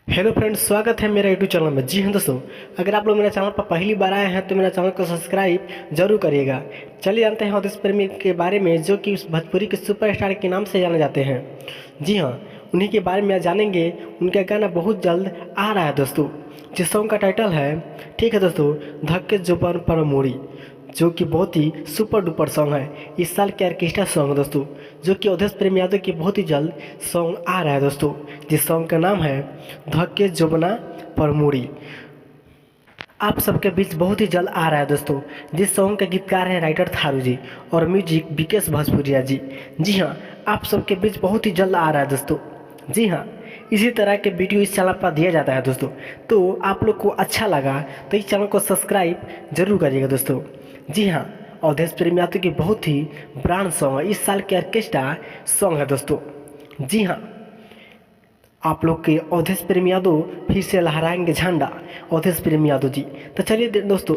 Hello friends, स्वागत है मेरा यूट्यूब चैनल में। जी हाँ दोस्तों, अगर आप लोग मेरे चैनल पर पहली बार आए हैं तो मेरा चैनल को सब्सक्राइब जरूर करिएगा। चलिए जानते हैं अवधेश प्रेमी के बारे में, जो कि भोजपुरी के सुपरस्टार के नाम से जाने जाते हैं। जी हाँ, उन्हीं के बारे में आज जानेंगे। उनका गाना बहुत जल्द आ रहा है दोस्तों, जिस सॉन्ग का टाइटल है, ठीक है दोस्तों, धक्के जुबान पर मोड़ी, जो कि बहुत ही सुपर डुपर सॉन्ग है। इस साल के ऑर्केस्ट्रा सॉन्ग है दोस्तों, जो कि अवधेश प्रेम यादव की बहुत ही जल्द सॉन्ग आ रहा है दोस्तों, जिस सॉन्ग का नाम है धक्के जुबना पर मुड़ी। आप सबके बीच बहुत ही जल्द आ रहा है दोस्तों, जिस सॉन्ग के गीतकार हैं राइटर थारू जी और म्यूजिक विकेश भोजपुरिया जी। जी हाँ, आप सबके बीच बहुत ही जल्द आ रहा है दोस्तों। जी हाँ, इसी तरह के वीडियो इस चैनल पर दिया जाता है दोस्तों। तो आप लोग को अच्छा लगा तो इस चैनल को सब्सक्राइब जरूर करिएगा दोस्तों। जी हाँ, अवधेश प्रेम यादव की बहुत ही ब्रांड सॉन्ग है, इस साल के ऑर्केस्ट्रा सॉन्ग है दोस्तों। जी हाँ, आप लोग के अवधेश प्रेम यादव फिर से लहराएंगे झंडा, अवधेश प्रेम यादव जी। तो चलिए दोस्तों,